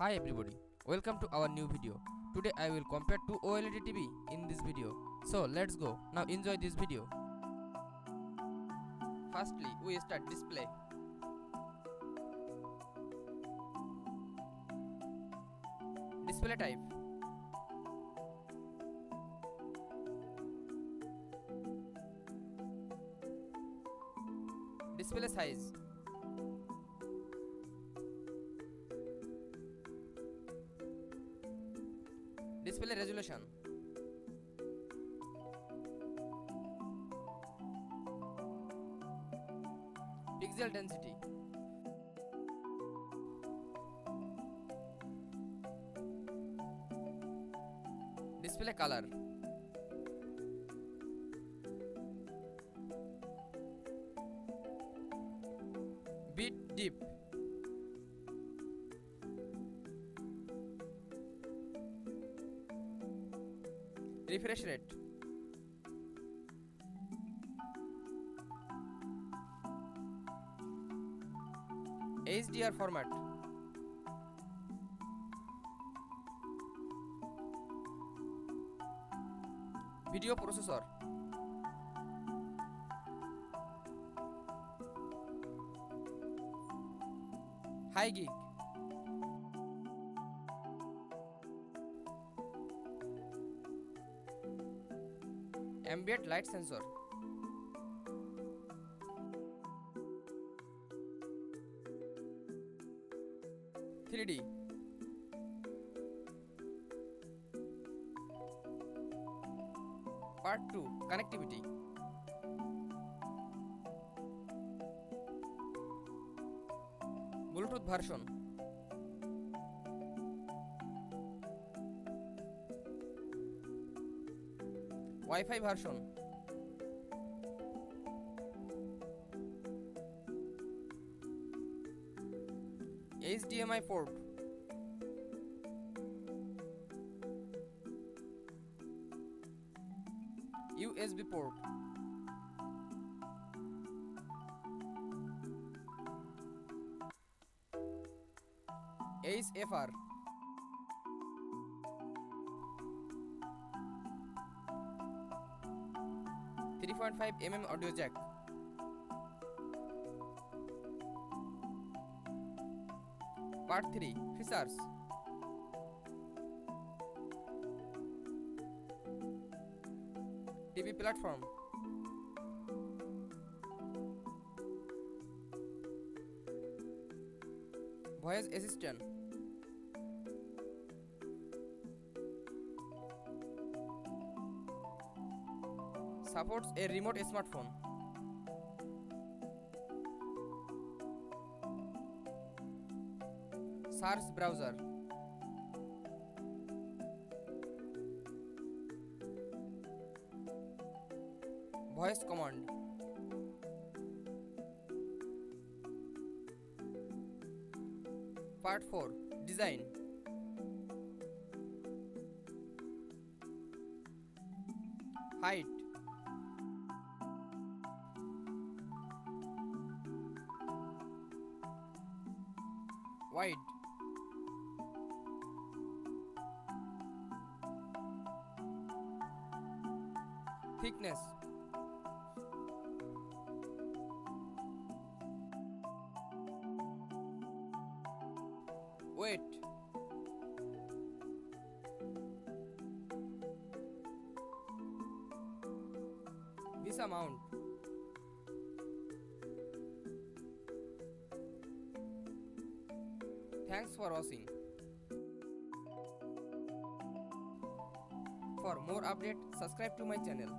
Hi everybody, welcome to our new video. Today I will compare two OLED TV in this video. So let's go. Now enjoy this video. Firstly, we start display. Display type. Display size. Display resolution. Pixel density. Display color. Bit deep. Refresh rate. HDR format. Video processor. High gig. Ambient light sensor. 3D. Part 2. Connectivity. Bluetooth version. Wi-Fi version. HDMI port. USB port. HFR. .5 mm audio jack. Part 3. Features. TV platform. Voice assistant. Supports a remote smartphone. Search browser. Voice command. Part 4. Design. Height. Wide. Thickness. Weight. This amount. Thanks for watching. For more updates, subscribe to my channel.